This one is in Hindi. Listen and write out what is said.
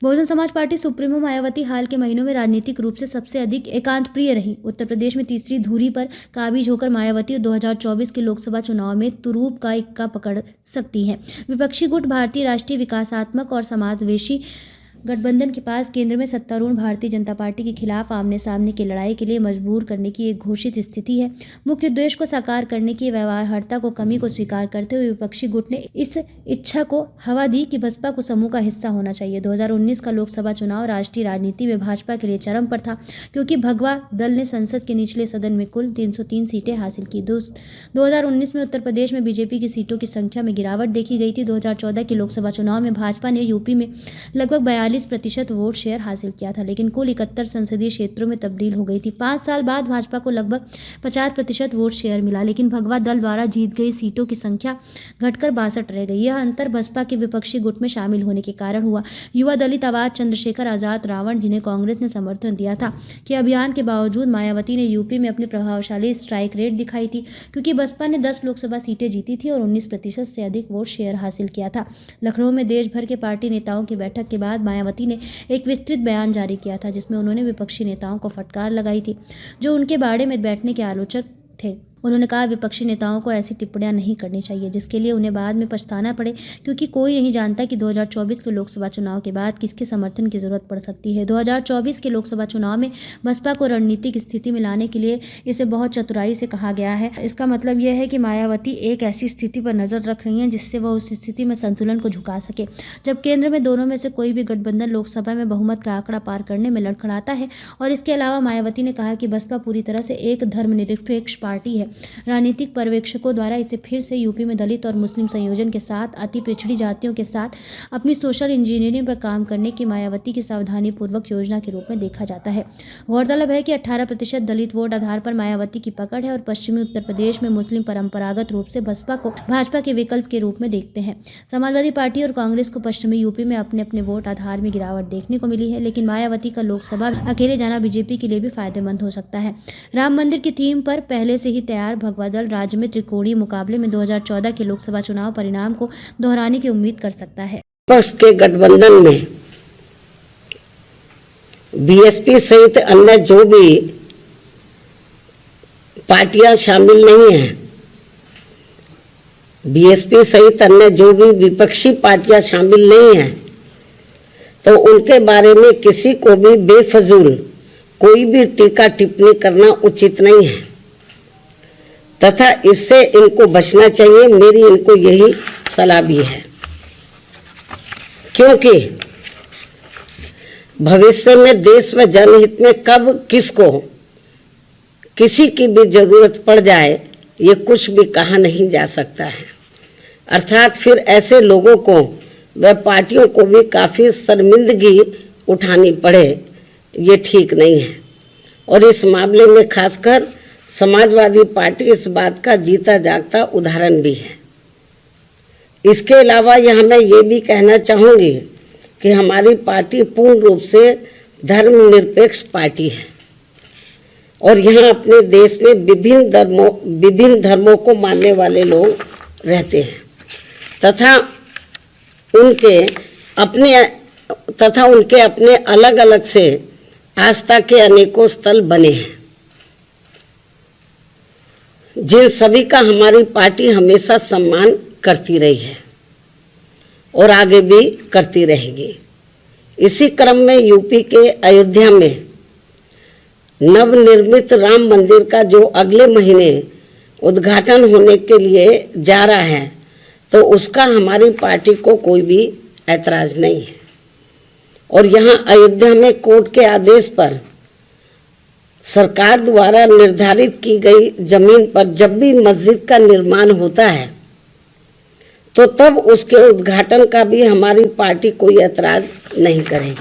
बहुजन समाज पार्टी सुप्रीमो मायावती हाल के महीनों में राजनीतिक रूप से सबसे अधिक एकांत प्रिय रही। उत्तर प्रदेश में तीसरी धुरी पर काबिज होकर मायावती 2024 के लोकसभा चुनाव में तुरूप का इक्का पकड़ सकती हैं। विपक्षी गुट भारतीय राष्ट्रीय विकासात्मक और समावेशी गठबंधन के पास केंद्र में सत्तारूढ़ भारतीय जनता पार्टी के खिलाफ आमने सामने की लड़ाई के लिए मजबूर करने की एक घोषित स्थिति है। मुख्य उद्देश्य को साकार करने की व्यवहार्यता को कमी को स्वीकार करते हुए विपक्षी गुट ने इस इच्छा को हवा दी कि बसपा को समूह का हिस्सा होना चाहिए। 2019 का लोकसभा चुनाव राष्ट्रीय राजनीति में भाजपा के लिए चरम पर था, क्योंकि भगवा दल ने संसद के निचले सदन में कुल 303 सीटें हासिल की। 2019 में उत्तर प्रदेश में बीजेपी की सीटों की संख्या में गिरावट देखी गई थी। 2014 के लोकसभा चुनाव में भाजपा ने यूपी में लगभग 42% वोट शेयर हासिल किया था, लेकिन कुल 71 संसदीय क्षेत्रों में तब्दील हो गई थी। 5 साल बाद भाजपा को लगभग 50% वोट शेयर मिला, लेकिन भगवा दल द्वारा जीत गई सीटों की संख्या घटकर 62 रह गई। यह अंतर बसपा के विपक्षी गुट में शामिल होने के कारण हुआ। युवा दलित आवाज चंद्रशेखर आजाद रावण, जिन्हें कांग्रेस ने समर्थन दिया था, के अभियान के बावजूद मायावती ने यूपी में अपनी प्रभावशाली स्ट्राइक रेट दिखाई थी, क्योंकि बसपा ने 10 लोकसभा सीटें जीती थी और 19% से अधिक वोट शेयर हासिल किया था। लखनऊ में देश भर के पार्टी नेताओं की बैठक के बाद मायावती ने एक विस्तृत बयान जारी किया था, जिसमें उन्होंने विपक्षी नेताओं को फटकार लगाई थी जो उनके बाड़े में बैठने के आलोचक थे। उन्होंने कहा, विपक्षी नेताओं को ऐसी टिप्पणियां नहीं करनी चाहिए जिसके लिए उन्हें बाद में पछताना पड़े, क्योंकि कोई नहीं जानता कि 2024 के लोकसभा चुनाव के बाद किसके समर्थन की जरूरत पड़ सकती है। 2024 के लोकसभा चुनाव में बसपा को रणनीतिक स्थिति में लाने के लिए इसे बहुत चतुराई से कहा गया है। इसका मतलब यह है कि मायावती एक ऐसी स्थिति पर नजर रख रही हैं जिससे वह उस स्थिति में संतुलन को झुका सके। जब केंद्र में दोनों में से कोई भी गठबंधन लोकसभा में बहुमत का आंकड़ा पार करने में लड़खड़ाता है। और इसके अलावा मायावती ने कहा कि बसपा पूरी तरह से एक धर्मनिरपेक्ष पार्टी है। राजनीतिक पर्यवेक्षकों द्वारा इसे फिर से यूपी में दलित और मुस्लिम संयोजन के साथ अति पिछड़ी जातियों के साथ अपनी सोशल इंजीनियरिंग पर काम करने की मायावती की सावधानी पूर्वक योजना के रूप में देखा जाता है। गौरतलब है कि 18% दलित वोट आधार पर मायावती की पकड़ है और पश्चिमी उत्तर प्रदेश में मुस्लिम परंपरागत रूप से बसपा को भाजपा के विकल्प के रूप में देखते हैं। समाजवादी पार्टी और कांग्रेस को पश्चिमी यूपी में अपने अपने वोट आधार में गिरावट देखने को मिली है, लेकिन मायावती का लोकसभा अकेले जाना बीजेपी के लिए भी फायदेमंद हो सकता है। राम मंदिर की थीम पर पहले से ही तैयार भगवा दल राज्य में त्रिकोणीय मुकाबले में 2014 के लोकसभा चुनाव परिणाम को दोहराने की उम्मीद कर सकता है। विपक्ष के गठबंधन में बीएसपी सहित अन्य जो भी पार्टियां शामिल नहीं हैं, बीएसपी सहित अन्य जो भी विपक्षी पार्टियां शामिल नहीं हैं, तो उनके बारे में किसी को भी बेफजूल कोई भी टीका टिप्पणी करना उचित नहीं है तथा इससे इनको बचना चाहिए। मेरी इनको यही सलाह भी है, क्योंकि भविष्य में देश व जनहित में कब किसको किसी की भी जरूरत पड़ जाए ये कुछ भी कहा नहीं जा सकता है। अर्थात फिर ऐसे लोगों को व पार्टियों को भी काफ़ी शर्मिंदगी उठानी पड़े, ये ठीक नहीं है। और इस मामले में खासकर समाजवादी पार्टी इस बात का जीता जागता उदाहरण भी है। इसके अलावा यहाँ मैं ये भी कहना चाहूँगी कि हमारी पार्टी पूर्ण रूप से धर्मनिरपेक्ष पार्टी है और यहाँ अपने देश में विभिन्न धर्मों को मानने वाले लोग रहते हैं तथा उनके अपने अलग अलग से आस्था के अनेकों स्थल बने हैं, जिन सभी का हमारी पार्टी हमेशा सम्मान करती रही है और आगे भी करती रहेगी। इसी क्रम में यूपी के अयोध्या में नवनिर्मित राम मंदिर का जो अगले महीने उद्घाटन होने के लिए जा रहा है, तो उसका हमारी पार्टी को कोई भी ऐतराज नहीं है। और यहाँ अयोध्या में कोर्ट के आदेश पर सरकार द्वारा निर्धारित की गई जमीन पर जब भी मस्जिद का निर्माण होता है, तो तब उसके उद्घाटन का भी हमारी पार्टी कोई ऐतराज नहीं करेगी।